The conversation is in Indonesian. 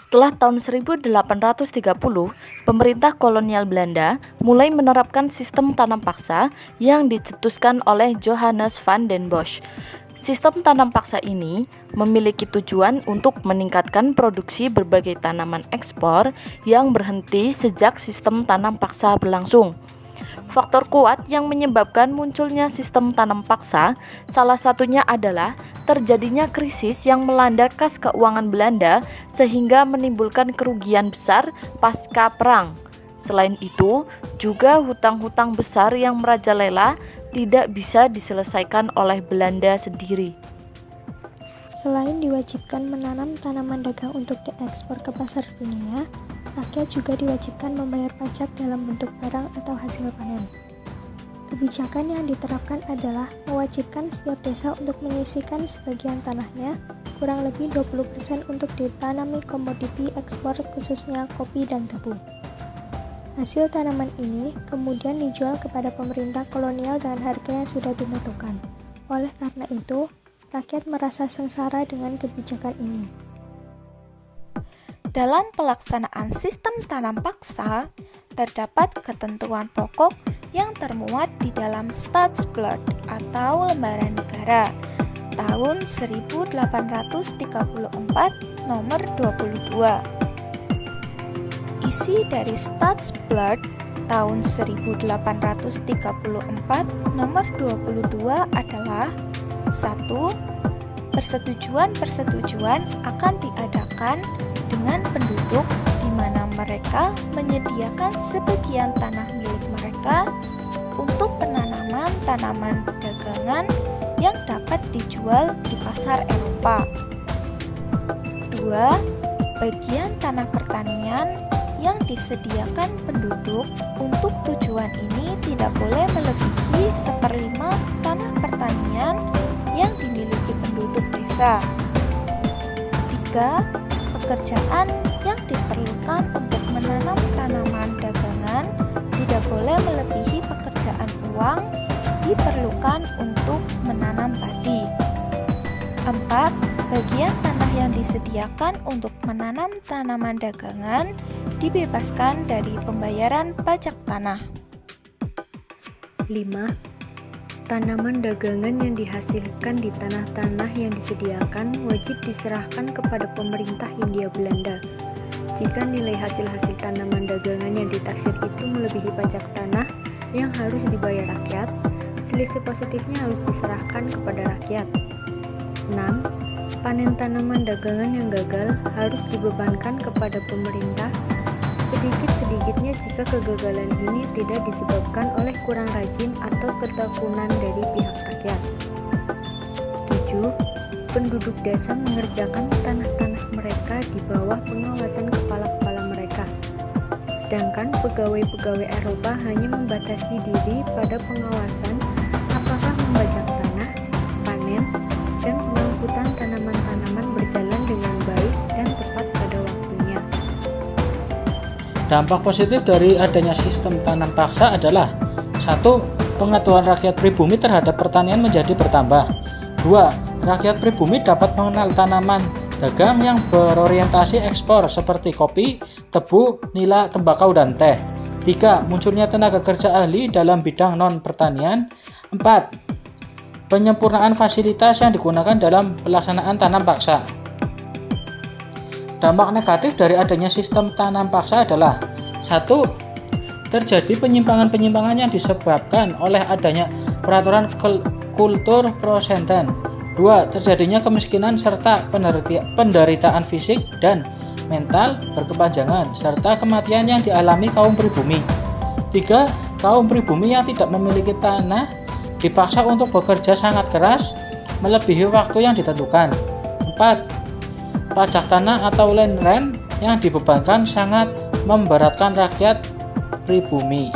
Setelah tahun 1830, pemerintah kolonial Belanda mulai menerapkan sistem tanam paksa yang dicetuskan oleh Johannes van den Bosch. Sistem tanam paksa ini memiliki tujuan untuk meningkatkan produksi berbagai tanaman ekspor yang berhenti sejak sistem tanam paksa berlangsung. Faktor kuat yang menyebabkan munculnya sistem tanam paksa salah satunya adalah terjadinya krisis yang melanda kas keuangan Belanda sehingga menimbulkan kerugian besar pasca perang. Selain itu, juga hutang-hutang besar yang merajalela tidak bisa diselesaikan oleh Belanda sendiri. Selain diwajibkan menanam tanaman dagang untuk diekspor ke pasar dunia, rakyat juga diwajibkan membayar pajak dalam bentuk barang atau hasil panen. Kebijakan yang diterapkan adalah mewajibkan setiap desa untuk menyisihkan sebagian tanahnya, kurang lebih 20% untuk ditanami komoditi ekspor khususnya kopi dan tebu. Hasil tanaman ini kemudian dijual kepada pemerintah kolonial dengan harga yang sudah ditentukan. Oleh karena itu, rakyat merasa sengsara dengan kebijakan ini. Dalam pelaksanaan sistem tanam paksa, terdapat ketentuan pokok yang termuat di dalam Staatsblad atau Lembaran Negara tahun 1834 nomor 22. Isi dari Staatsblad tahun 1834 nomor 22 adalah 1. Persetujuan-persetujuan akan diadakan dengan penduduk di mana mereka menyediakan sebagian tanah milik mereka untuk penanaman tanaman dagangan yang dapat dijual di pasar Eropa. 2. Bagian tanah pertanian yang disediakan penduduk untuk tujuan ini tidak boleh melebihi 1/5 tanah pertanian yang dimiliki penduduk desa. 3. Pekerjaan yang diperlukan untuk menanam tanaman dagangan tidak boleh melebihi pekerjaan uang diperlukan untuk menanam padi. 4. Bagian tanah yang disediakan untuk menanam tanaman dagangan dibebaskan dari pembayaran pajak tanah. 5. Tanaman dagangan yang dihasilkan di tanah-tanah yang disediakan wajib diserahkan kepada pemerintah Hindia Belanda. Jika nilai hasil-hasil tanaman dagangan yang ditaksir itu melebihi pajak tanah yang harus dibayar rakyat, selisih positifnya harus diserahkan kepada rakyat. 6. Panen tanaman dagangan yang gagal harus dibebankan kepada pemerintah sedikit-sedikitnya jika kegagalan ini tidak disebabkan oleh kurang rajin atau ketekunan dari pihak rakyat. 7. Penduduk desa mengerjakan tanah-tanah mereka di bawah pengawasan kepala-kepala mereka, sedangkan pegawai-pegawai Eropa hanya membatasi diri pada pengawasan apakah membajak tanah, panen, dan pengangkutan tanaman-tanaman berjalan dengan baik dan tepat pada waktunya. Dampak positif dari adanya sistem tanam paksa adalah 1. Pengetahuan rakyat pribumi terhadap pertanian menjadi bertambah. 2. Rakyat pribumi dapat mengenal tanaman dagang yang berorientasi ekspor seperti kopi, tebu, nila, tembakau, dan teh. 3. Munculnya tenaga kerja ahli dalam bidang non-pertanian. 4. Penyempurnaan fasilitas yang digunakan dalam pelaksanaan tanam paksa. Dampak negatif dari adanya sistem tanam paksa adalah 1. Terjadi penyimpangan-penyimpangan yang disebabkan oleh adanya peraturan kultur prosenten. 2. Terjadinya kemiskinan serta penderitaan fisik dan mental berkepanjangan serta kematian yang dialami kaum pribumi. 3. Kaum pribumi yang tidak memiliki tanah dipaksa untuk bekerja sangat keras melebihi waktu yang ditentukan. 4. Pajak tanah atau land rent yang dibebankan sangat memberatkan rakyat pribumi.